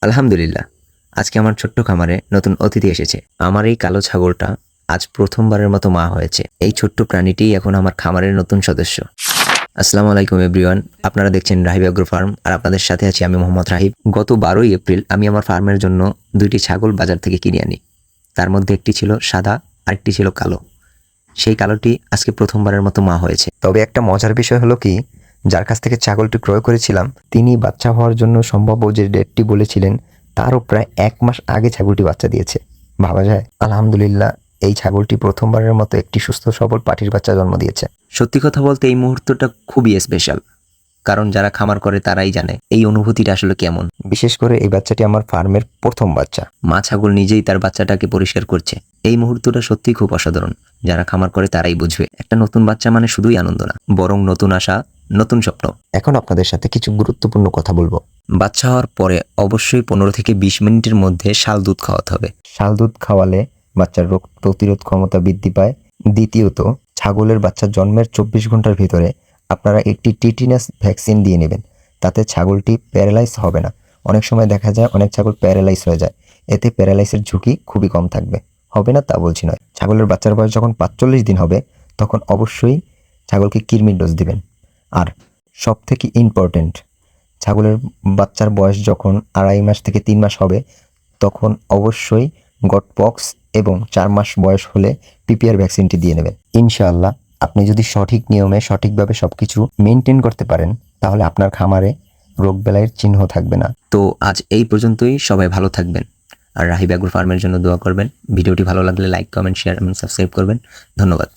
আলহামদুলিল্লাহ, আজকে আমার ছোট্ট খামারে নতুন অতিথি এসেছে। আমার এই কালো ছাগলটা আজ প্রথমবারের মতো মা হয়েছে। এই ছোট্ট প্রাণীটি এখন আমার খামারের নতুন সদস্য। আসসালামু আলাইকুম এভরিওয়ান, আপনারা দেখছেন রাহিব এগ্রো ফার্ম আর আপনাদের সাথে আছি আমি মোহাম্মদ রাহিব। গত 12ই এপ্রিল আমি আমার ফার্মের জন্য 2টি ছাগল বাজার থেকে কিনে আনি। তার মধ্যে একটি ছিল সাদা, আরেকটি ছিল কালো। সেই কালোটি আজকে প্রথমবারের মতো মা হয়েছে। তবে একটা মজার বিষয় হলো কি, যার কাছ থেকে ছাগলটি ক্রয় করেছিলাম তিনি বাচ্চা হওয়ার জন্য সম্ভাব্য যে ডেটটি বলেছিলেন তারও প্রায় 1 মাস আগে ছাগলটি বাচ্চা দিয়েছে। ভাবা যায়। আলহামদুলিল্লাহ, এই ছাগলটি প্রথমবারের মতো একটি সুস্থ সবল পাটির বাচ্চা জন্ম দিয়েছে। সত্যি কথা বলতে এই মুহূর্তটা খুবই স্পেশাল, কারণ যারা খামার করে তারাই জানে এই অনুভূতিটা আসলে কেমন। বিশেষ করে এই বাচ্চাটি আমার ফার্মের প্রথম বাচ্চা। মা ছাগল নিজেই তার বাচ্চাটাকে পরিষ্কার করছে। এই মুহূর্তটা সত্যিই খুব অসাধারণ। যারা খামার করে তারাই বুঝবে একটা নতুন বাচ্চা মানে শুধুই আনন্দ না, বরং নতুন আশা, নতুন স্বপ্ন। এখন আপনাদের সাথে কিছু গুরুত্বপূর্ণ কথা বলবো। বাচ্চা হওয়ার পরে অবশ্যই 15 থেকে 20 মিনিটের মধ্যে শাল দুধ খাওয়াতে হবে। শাল দুধ খাওয়ালে বাচ্চার রোগ প্রতিরোধ ক্ষমতা বৃদ্ধি পায়। দ্বিতীয়ত, ছাগলের বাচ্চা জন্মের 24 ঘন্টার ভিতরে আপনারা একটি টিটিনাস ভ্যাকসিন দিয়ে নেবেন। তাতে ছাগলটি প্যারালাইজ হবে না। অনেক সময় দেখা যায় অনেক ছাগল প্যারালাইজ হয়ে যায়, এতে প্যারালাইসের ঝুঁকি খুবই কম থাকবে। হবে না তা বলছি নয়। ছাগলের বাচ্চার বয়স যখন 45 দিন হবে তখন অবশ্যই ছাগলকে কৃমির ডোজ দিবেন। আর সবথেকে ইম্পর্টেন্ট, ছাগলের বাচ্চার বয়স যখন 2.5 মাস থেকে 3 মাস হবে তখন অবশ্যই গটপক্স এবং 4 মাস বয়স হলে পিপিআর ভ্যাকসিনটি দিয়ে নেবেন। ইনশাআল্লাহ আপনি যদি সঠিক নিয়মে সঠিকভাবে সবকিছু মেনটেন করতে পারেন তাহলে আপনার খামারে রোগবালাইয়ের চিহ্ন থাকবে না। তো আজ এই পর্যন্তই। সবাই ভালো থাকবেন আর রাহিব এগ্রো ফার্মের জন্য দোয়া করবেন। ভিডিওটি ভালো লাগলে লাইক, কমেন্ট, শেয়ার এবং সাবস্ক্রাইব করবেন। ধন্যবাদ।